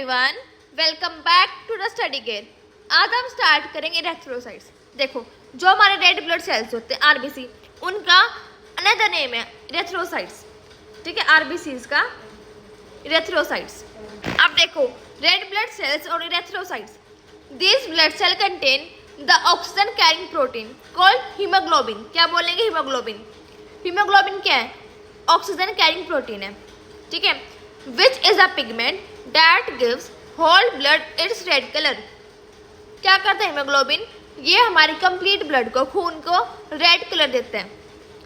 Everyone, welcome back to the study gear. आज हम start करेंगे इरेथ्रोसाइट्स। देखो, जो हमारे रेड ब्लड सेल्स होते हैं आरबीसी, उनका अनदर नेम है इरेथ्रोसाइट्स। ठीक है, आरबीसीज का इरेथ्रोसाइट्स। अब देखो, रेड ब्लड सेल्स और erythrocytes, this blood cell contain the oxygen carrying protein called haemoglobin. क्या बोलेंगे? हीमोग्लोबिन। हीमोग्लोबिन क्या है? ऑक्सीजन कैरिंग प्रोटीन है। ठीक है, which is a pigment that gives whole blood its red colour. क्या करता है हीमोग्लोबिन? ये हमारी कंप्लीट ब्लड को, खून को रेड कलर देते हैं।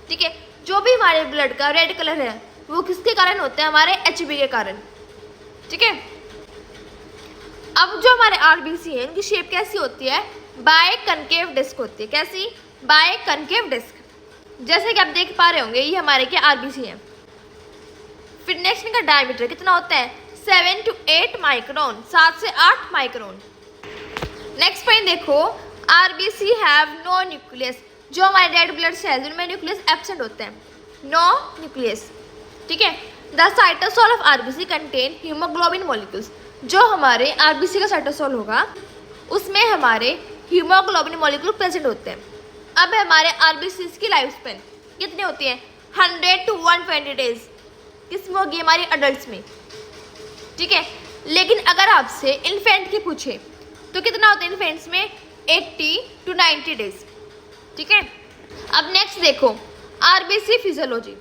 ठीक है, जो भी हमारे ब्लड का रेड कलर है वो किसके कारण होता है? हमारे एचबी के कारण। ठीक है, अब जो हमारे आरबीसी है, इनकी शेप कैसी होती है? बाय कनकेव डिस्क होती है। कैसी? Biconcave disc. जैसे कि आप देख पा रहे होंगे, ये हमारे क्या आरबीसी है। फिर नेक्स्ट इनका डायमीटर कितना होता है? 7 to 8 माइक्रोन, 7 से 8 माइक्रोन। नेक्स्ट पॉइंट देखो, आरबीसी हैव नो न्यूक्लियस। जो हमारे रेड ब्लड सेल्स, उनमें न्यूक्लियस एब्सेंट होते हैं, नो न्यूक्लियस। ठीक है, the cytosol of RBC contain haemoglobin molecules. जो हमारे आरबीसी का साइटोसोल होगा, उसमें हमारे हीमोग्लोबिन मॉलिक्यूल प्रेजेंट होते हैं। अब हमारे आरबीसी की लाइफ स्पेन कितनी होती है? 100 to 120 डेज। किसमें होगी? हमारी अडल्ट में। ठीक है, लेकिन अगर आपसे इन्फेंट की पूछे तो कितना होता है इन्फेंट्स में? 80 to 90 डेज। ठीक है, अब नेक्स्ट देखो, RBC physiology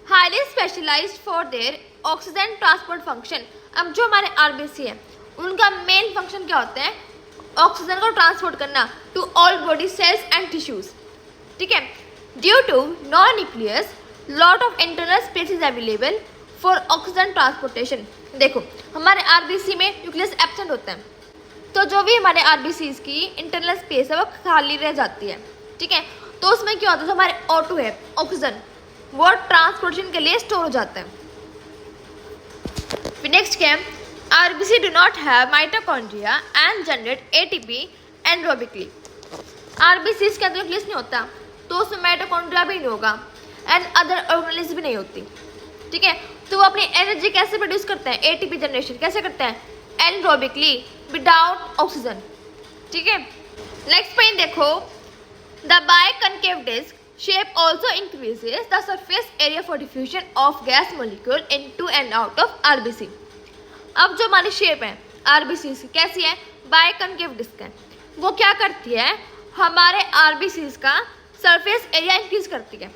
highly specialised for their oxygen transport function. अब जो हमारे आरबीसी है, उनका मेन फंक्शन क्या होता है? ऑक्सीजन को ट्रांसपोर्ट करना to all body cells and tissues. ठीक है, due to non nucleus lot of internal space is available for oxygen transportation. देखो, हमारे आरबीसी में न्यूक्लियस एब्सेंट होता है, तो जो भी हमारे आरबीसी की इंटरनल स्पेस है वो खाली रह जाती है। ठीक है, तो उसमें क्या होता है? जो हमारे O2 है, ऑक्सीजन, वो ट्रांसपोर्टेशन के लिए स्टोर हो जाता है। फिर नेक्स्ट क्या है? RBC do not have mitochondria and generate ATP एनरोबिकली। RBC के अंदर न्यूक्लियस नहीं होता, तो उसमें माइटोकॉन्ड्रिया भी नहीं होगा एंड अदर ऑर्गेनेल्स भी नहीं होती। ठीक है, तो वो अपनी एनर्जी कैसे प्रोड्यूस करते हैं? एटीपी जनरेशन कैसे करते हैं? Anaerobically, without oxygen. ठीक है, नेक्स्ट पॉइंट देखो, the biconcave disc shape also increases the surface area for diffusion of gas molecule into and out of RBC. अब जो हमारी शेप है आरबीसी की कैसी है? बायकनकेव डिस्क है। वो क्या करती है? हमारे आरबीसी का सरफेस एरिया इंक्रीज करती है।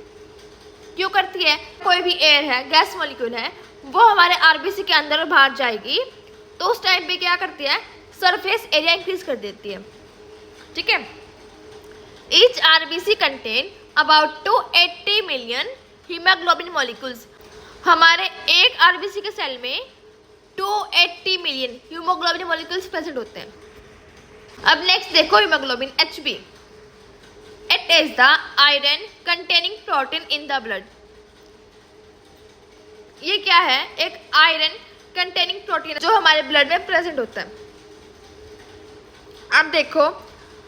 क्यों करती है? कोई भी एयर है, गैस मॉलिक्यूल है, वो हमारे आरबीसी के अंदर और बाहर जाएगी, तो उस टाइम पे क्या करती है? सरफेस एरिया इंक्रीज कर देती है। ठीक है, each RBC contain about 280 million haemoglobin molecules. हमारे एक आरबीसी के सेल में 280 मिलियन हीमोग्लोबिन मॉलिक्यूल्स प्रेजेंट होते हैं। अब नेक्स्ट देखो, haemoglobin HB, it is the iron containing protein in the blood. ये क्या है? एक आयरन कंटेनिंग प्रोटीन जो हमारे ब्लड में प्रेजेंट होता है। अब देखो,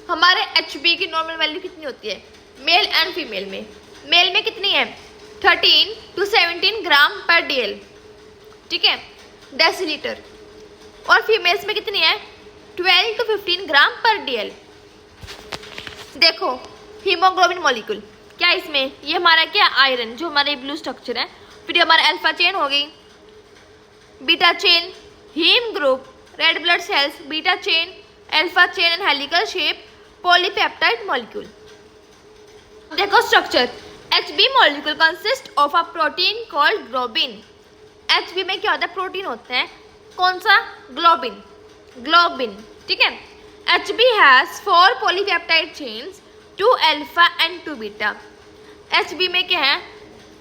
हमारे एचबी की नॉर्मल वैल्यू कितनी होती है? मेल एंड फीमेल में, मेल में कितनी है? 13 to 17 ग्राम पर डीएल। ठीक है, डेसीलीटर। और फीमेल्स में कितनी है? 12 to 15 ग्राम पर डीएल। देखो, हीमोग्लोबिन मॉलिक्यूल क्या इसमें? ये हमारा क्या? आयरन, जो हमारे ब्लू स्ट्रक्चर है। फिर ये हमारा अल्फा चेन हो गई, beta chain, heme group, red blood cells, beta chain, alpha chain and helical shape, polypeptide molecule. देखो structure, HB molecule consist of a protein called globin. HB में क्या होता है? प्रोटीन होता है। कौन सा? Globin, globin. ठीक है, HB has 4 polypeptide chains, 2 alpha and 2 beta. HB में क्या है?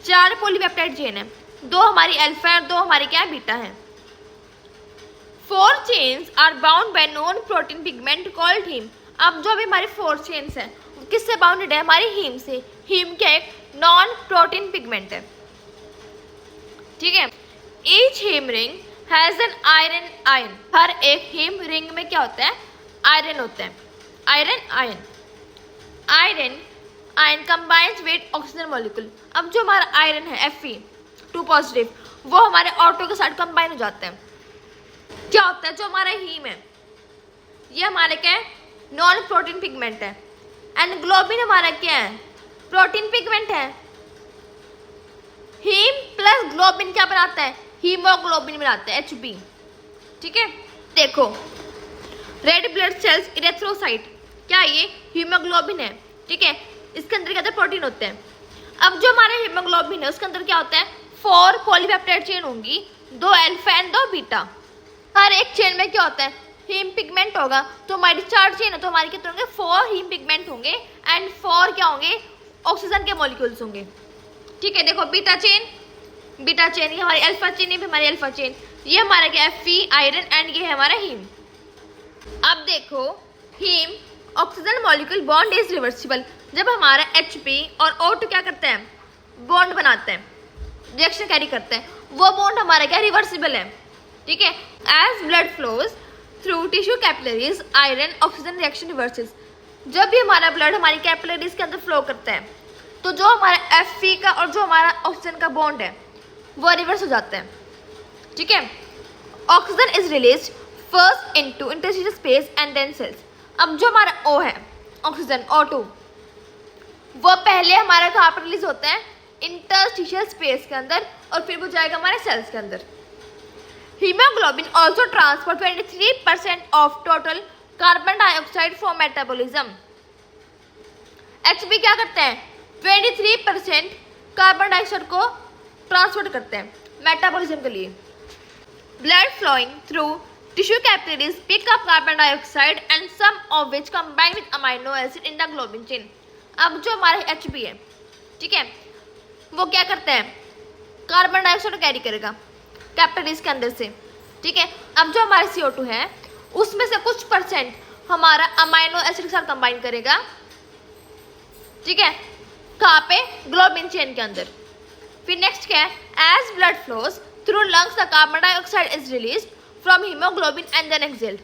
4 पॉलीपेप्टाइड चेन है, 2 हमारी अल्फा और 2 हमारी क्या है? बीटा है। 4 chains are bound by non protein pigment called haem. अब जो भी हमारी 4 चेन्स है, किससे बाउंडेड है? हमारी हीम से। हीम क्या एक नॉन प्रोटीन पिगमेंट है। ठीक है, each heme ring has an iron ion. हर एक हीम रिंग में क्या होता है? आयरन होता है। Iron ion, iron ion combines with oxygen molecule. अब जो हमारा आयरन है Fe2 पॉजिटिव, वो हमारे ऑटो के साथ कंबाइन हो जाता है। क्या होता है जो हमारा हीम है, ये हमारे क्या है, नॉन प्रोटीन पिगमेंट है, एंड ग्लोबिन हमारा क्या है, प्रोटीन पिगमेंट है। हीम प्लस ग्लोबिन क्या बनाता है, हीमोग्लोबिन बनाता है, HB। ठीक है, देखो रेड ब्लड सेल्स इरेथ्रोसाइट, क्या ये हीमोग्लोबिन है। ठीक है, इसके अंदर क्या होता है, प्रोटीन होते हैं। अब जो हमारा हीमोग्लोबिन है उसके अंदर क्या होता है, 4 पॉलीपेप्टाइड चेन होंगी, 2 अल्फा एंड 2 बीटा। हर एक चेन में क्या होता है, हीम पिगमेंट होगा। तो हमारी 4 चेन है तो हमारे कितने होंगे, 4 हीम पिगमेंट होंगे एंड 4 क्या होंगे, ऑक्सीजन के मॉलिक्यूल्स होंगे। ठीक है, देखो बीटा चेन ये हमारी अल्फा चेन, ये भी हमारी अल्फा चेन, ये हमारा क्या है, Fe आयरन एंड ये है हमारा हीम। अब देखो haem oxygen molecule bond is reversible. जब हमारा HP और O2 क्या करते हैं, बॉन्ड बनाते हैं, रिएक्शन कैरी करते हैं, वो बॉन्ड हमारा क्या रिवर्सिबल है। ठीक है, as blood flows through tissue capillaries iron oxygen reaction reverses. जब भी हमारा ब्लड हमारी कैपिलरीज के अंदर फ्लो करता है तो जो हमारा Fe का और जो हमारा ऑक्सीजन का बॉन्ड है वो रिवर्स हो जाता है। ठीक है, oxygen is release first into interstitial space and then cells. अब जो हमारा O है, ऑक्सीजन O2, वो पहले हमारा कहाँ पर रिलीज होता है, इंटरस्टिशियल स्पेस के अंदर, और फिर वो जाएगा हमारे सेल्स के अंदर। Haemoglobin also transport 23% of total carbon dioxide for metabolism. HB क्या करते हैं, 23% कार्बन डाइऑक्साइड को ट्रांसपोर्ट करते हैं मेटाबॉलिज्म के लिए। Blood flowing through tissue capillaries pick up carbon dioxide and some of which combine with amino acid in the globin chain. अब जो हमारा HB है, ठीक है, वो क्या करते हैं, कार्बन डाइऑक्साइड कैरी करेगा कैपिलरीज के अंदर से। ठीक है, अब जो हमारा CO2 है उसमें से कुछ परसेंट हमारा अमाइनो एसिड के साथ कंबाइन करेगा। ठीक है, कहाँ पे, ग्लोबिन चेन के अंदर। फिर नेक्स्ट क्या है, as blood flows through lungs the carbon dioxide is release from haemoglobin and then exhaled.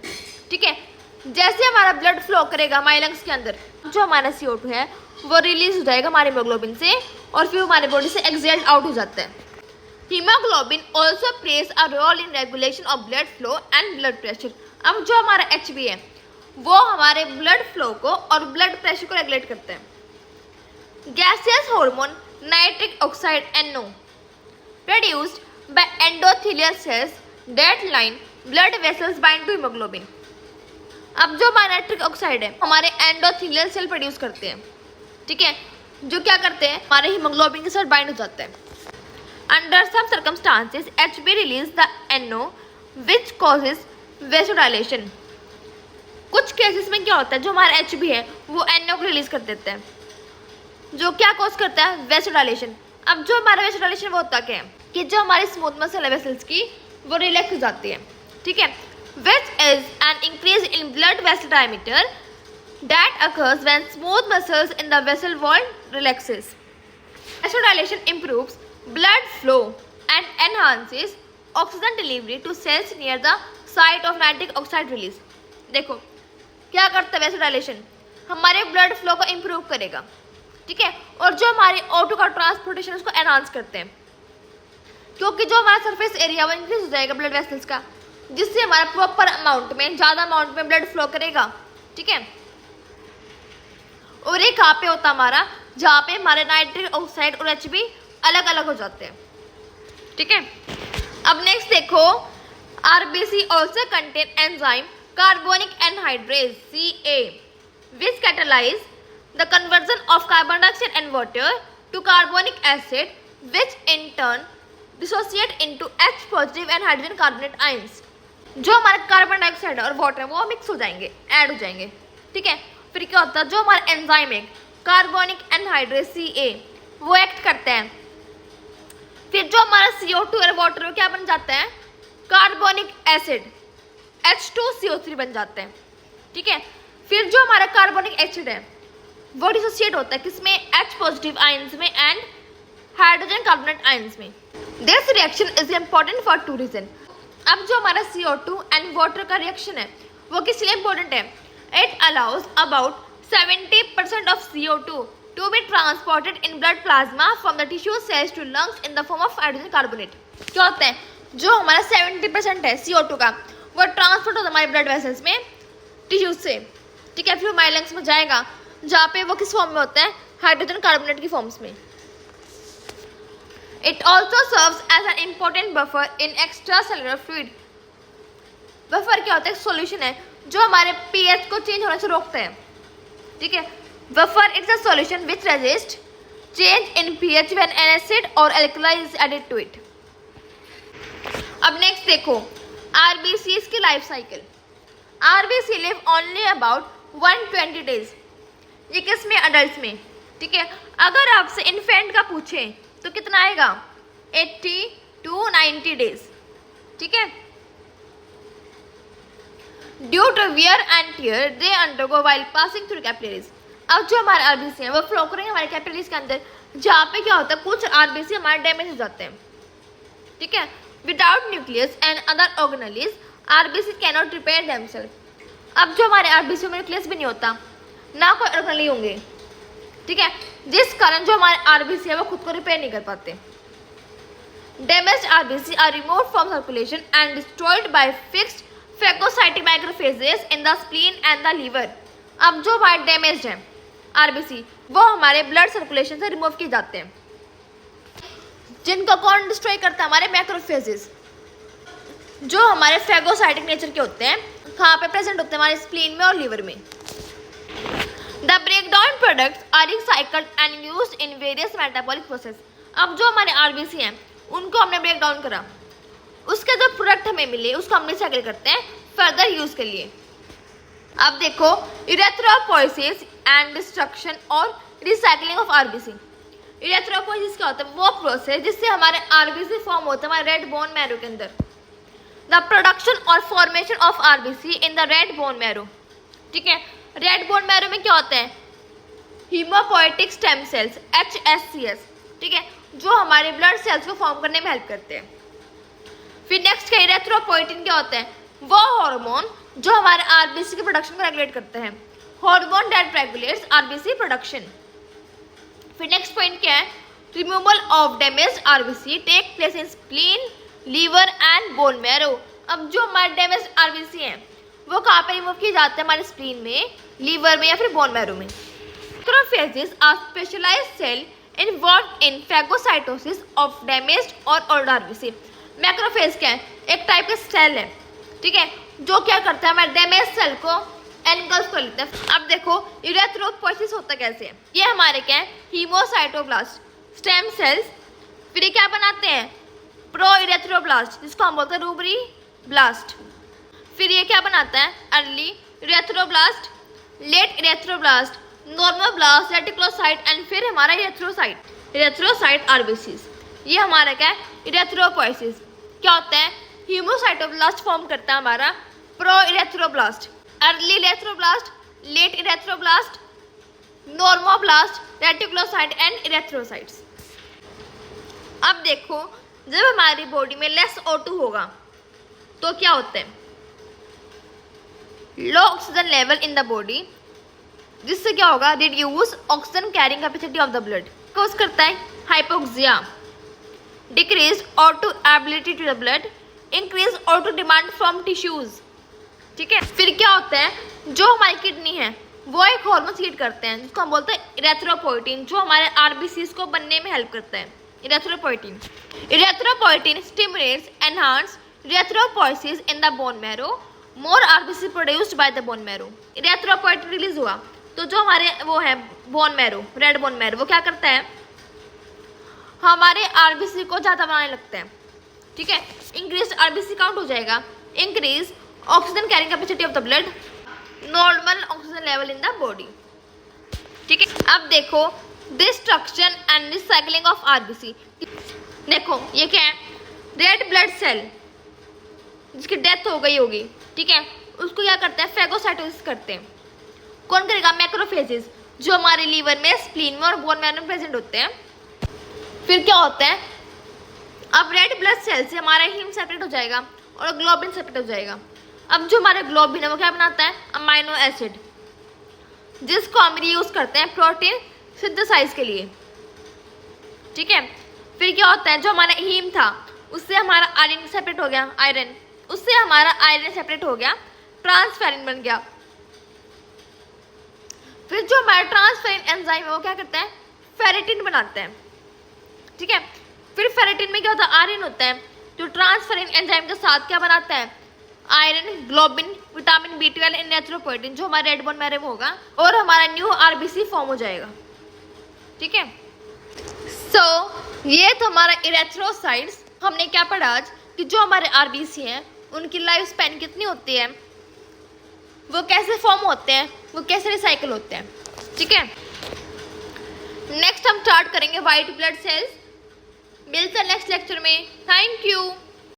ठीक है, जैसे हमारा ब्लड फ्लो करेगा हमारे लंग्स के अंदर, जो हमारा CO2 है वो रिलीज हो जाएगा हमारे हीमोग्लोबिन से और फिर हमारे बॉडी से एक्सेल्ड आउट हो जाता है। Haemoglobin also plays a role in regulation of blood flow and blood pressure. अब जो हमारा HB है वो हमारे ब्लड फ्लो को और ब्लड प्रेशर को रेगुलेट करते हैं। Gaseous hormone nitric oxide NO produced by endothelial cells that line blood vessels bind to haemoglobin. अब जो हमारा नाइट्रिक ऑक्साइड है हमारे एंडोथेलियल सेल प्रोड्यूस करते हैं। ठीक है, जो क्या करते हैं, हमारे हीमोग्लोबिन के साथ बाइंड हो जाते हैं। Under some circumstances HB release the NO which causes vasodilation. कुछ केसेस में क्या होता है, जो हमारा HB है वो NO को रिलीज कर देते हैं, जो क्या कॉज करता है, वेसोडाइलेशन। अब जो हमारा वेसोडाइलेशन वो होता क्या है कि जो हमारी स्मूथ मसल है वेसल्स की वो रिलैक्स हो जाती है। ठीक है, which is an increase in blood vessel diameter that occurs when smooth muscles in the vessel wall relaxes. Vasodilation improves blood flow and enhances oxygen delivery to cells near the site of nitric oxide release. देखो क्या करता है vasodilation, हमारे blood flow को improve करेगा। ठीक है, और जो हमारे O2 का ट्रांसपोर्टेशन उसको एनहांस करते हैं, क्योंकि जो हमारा सरफेस एरिया वो इंक्रीज हो जाएगा ब्लड वेसल्स का, जिससे हमारा प्रॉपर अमाउंट में, ज़्यादा अमाउंट में ब्लड फ्लो करेगा। ठीक है, और ये कहाँ पे होता है हमारा, जहाँ पे हमारे नाइट्रिक ऑक्साइड और HB अलग अलग हो जाते हैं। ठीक है, अब नेक्स्ट देखो, RBC also contain enzyme carbonic anhydrase CA which catalyze the conversion of carbon dioxide and water to carbonic acid, which in turn dissociate into H positive and hydrogen carbonate ions. जो हमारा carbon dioxide और water है वो mix हो जाएंगे, add हो जाएंगे। ठीक है, फिर क्या होता है, जो हमारा एंजाइम है कार्बोनिक एनहाइड्रेज CA वो एक्ट करते हैं। फिर जो हमारा CO2 और वाटर क्या बन जाता है, कार्बोनिक एसिड H2CO3 बन जाते हैं। ठीक है, फिर जो हमारा कार्बोनिक एसिड है वो डिसोसिएट होता है किसमें, H पॉजिटिव आयंस में एंड हाइड्रोजन कार्बोनेट आयंस में। This reaction is important for 2 reason. अब जो हमारा CO2 एंड वाटर का रिएक्शन है वो किस लिए इम्पोर्टेंट है, it allows about 70% of CO2 to be transported in blood plasma from the tissue cells to lungs in the form of hydrogen carbonate. क्या होता है, जो हमारा 70% है CO2 का वो ट्रांसपोर्ट होता है हमारे ब्लड वेसल्स में टिश्यूज से, ठीक है, फिर हमारे लंग्स में जाएगा, जहाँ पे वो किस फॉर्म में होता है, हाइड्रोजन कार्बोनेट की फॉर्म्स में। It also serves as an important buffer in extra cellular fluid. Buffer क्या होता है, सॉल्यूशन है जो हमारे पीएच को चेंज होने से रोकते हैं, ठीक है। Buffer it's a solution which resist change in pH when an acid और alkali is added to it. अब नेक्स्ट देखो आरबीसीज की life cycle. RBC live only about 120 days, ये किस में, अडल्ट में, ठीक है। अगर आपसे इन्फेंट का पूछे तो कितना आएगा, 80 to 90 डेज, ठीक है। Due to wear and tear they undergo while passing through capillaries. अब जो हमारे आरबीसी हैं वो फ्लो करेंगे हमारे कैपिलरीज के अंदर, जहाँ पे क्या होता है, कुछ आरबीसी हमारे डैमेज हो जाते हैं, ठीक है। Without nucleus and other organelles RBC cannot repair themselves. अब जो हमारे आरबीसी में न्यूक्लियस भी नहीं होता, ना कोई ऑर्गेनेल होंगे, ठीक है, जिस कारण जो हमारे आरबीसी है वो खुद को रिपेयर नहीं कर पाते। Damaged RBC are removed from circulation and destroyed by fixed phagocytic microphages in the spleen and the liver. अब जो हमारे डैमेज्ड है आरबीसी वो हमारे ब्लड सर्कुलेशन से रिमूव किए जाते हैं, जिनको कौन डिस्ट्रॉय करता है, हमारे मैक्रोफेजेस, जो हमारे फेगोसाइटिक नेचर के होते हैं, कहाँ पे प्रेजेंट होते हैं, हमारे स्प्लीन में और लीवर में। The breakdown products are recycled and used in various metabolic process। अब जो हमारे आरबीसी हैं उनको हमने ब्रेक डाउन करा, उसके जो प्रोडक्ट हमें मिले उसको हम रिसाइकिल करते हैं फर्दर यूज के लिए। अब देखो इरेथ्रोपोइसिस एंड डिस्ट्रक्शन और रिसाइकलिंग ऑफ आरबीसी। इरेथ्रोपोइसिस क्या होता है, वो प्रोसेस जिससे हमारे आरबीसी फॉर्म होता है हमारे रेड बोन मैरो के अंदर। द प्रोडक्शन और formation of RBC in the red bone marrow, ठीक है। रेड बोन मैरो में क्या होता है, हीमोपोएटिक स्टेम सेल्स HSCS, ठीक है, जो हमारे ब्लड सेल्स को फॉर्म करने में हेल्प करते हैं। फिर नेक्स्ट का इरेथ्रोपोइटिन क्या होता है, वो हार्मोन जो हमारे आरबीसी के प्रोडक्शन को रेगुलेट करते हैं, hormone that regulates RBC production. फिर नेक्स्ट पॉइंट क्या है, removal of damaged RBC take place in spleen, liver and bone marrow. अब जो हमारे डैमेज्ड आरबीसी हैं वो कहाँ पे रिमूव किए जाते हैं, हमारे स्प्लीन में, लीवर में या फिर बोन मैरो में। Macrophages are specialised cell involved in phagocytosis of damaged और ओल्ड आरबीसी। मैक्रोफेज क्या है, एक टाइप का सेल है, ठीक है, जो क्या करता है, हमारे डैमेज सेल को एनगल्फ कर लेता है। अब देखो इरेथ्रोपोइसिस होता कैसे है, ये हमारे क्या है, हीमोसाइटोब्लास्ट स्टेम सेल्स, फिर ये क्या बनाते हैं, प्रो इरेथ्रोब्लास्ट, जिसको हम बोलते हैं रूबरी ब्लास्ट। फिर ये क्या बनाता है, early erythroblast, late erythroblast, normoblast, reticulocyte and फिर हमारा इरेथ्रोसाइट आरबीसीज। ये हमारा क्या है, इरेथ्रोपोइसिस। क्या होता है, हीमोसाइटोब्लास्ट फॉर्म करता है हमारा pro erythroblast, early erythroblast, late erythroblast, normoblast, reticulocyte and erythrocytes. अब देखो जब हमारी बॉडी में लेस O2 होगा तो क्या होता है, low oxygen level in the body, जिससे क्या होगा, reduce oxygen carrying capacity of the blood, cause करता है hypoxia, decrease O2 ability to the blood, increase O2 demand from tissues, ठीक है। फिर क्या होता है, जो हमारी किडनी है वो एक हार्मोन सीक्रेट करते हैं जिसको हम बोलते हैं इरेथ्रोपोइटिन, जो हमारे आरबीसीज को बनने में हेल्प करता है, erythropoietin. Erythropoietin stimulates enhance erythropoiesis in the bone marrow, more RBC produced by the bone marrow. Erythropoietin release हुआ तो जो हमारे वो है bone marrow, red bone marrow, वो क्या करता है, हमारे आरबीसी को ज़्यादा बनाने लगता है, ठीक है। इंक्रीज आरबीसी काउंट हो जाएगा, increase oxygen carrying capacity of the blood, normal oxygen level in the body, ठीक है। अब देखो destruction and recycling of RBC. देखो ये क्या है, रेड ब्लड सेल जिसकी डेथ हो गई होगी, ठीक है, उसको क्या करते हैं, फैगोसाइटोसिस करते हैं। कौन करेगा, मैक्रोफेजेस, जो हमारे लीवर में, स्प्लीन में और बोन मैरो में प्रेजेंट होते हैं। फिर क्या होता है, अब रेड ब्लड सेल से हमारा हीम सेपरेट हो जाएगा और ग्लोबिन सेपरेट हो जाएगा। अब जो हमारा ग्लोबिन है वो क्या बनाता है, अमाइनो एसिड, जिसको हम रीयूज करते हैं प्रोटीन सिंथेसाइज के लिए, ठीक है। फिर क्या होता है, जो हमारा हीम था उससे हमारा आयरन सेपरेट हो गया, आयरन, उससे हमारा आयरन सेपरेट हो गया, ट्रांसफेरिन बन गया। फिर जो हमारा ट्रांसफेरिन एंजाइम है वो क्या करता है, फेरेटिन बनाता है, ठीक है। फिर फेरेटिन में क्या होता है, आयरन होता है, जो ट्रांसफेरिन एंजाइम के साथ क्या बनाता है, iron, globin, vitamin B12 erythropoietin, जो हमारा रेड बोन मैरो में होगा और हमारा न्यू RBC फॉर्म हो जाएगा, ठीक है। ये तो हमारा इरेथ्रोसाइट्स। हमने क्या पढ़ा आज कि जो हमारे RBC हैं उनकी लाइफ स्पैन कितनी होती है, वो कैसे फॉर्म होते हैं, वो कैसे रिसाइकल होते हैं, ठीक है। नेक्स्ट हम स्टार्ट करेंगे वाइट ब्लड सेल्स। मिलते हैं नेक्स्ट लेक्चर में। Thank you.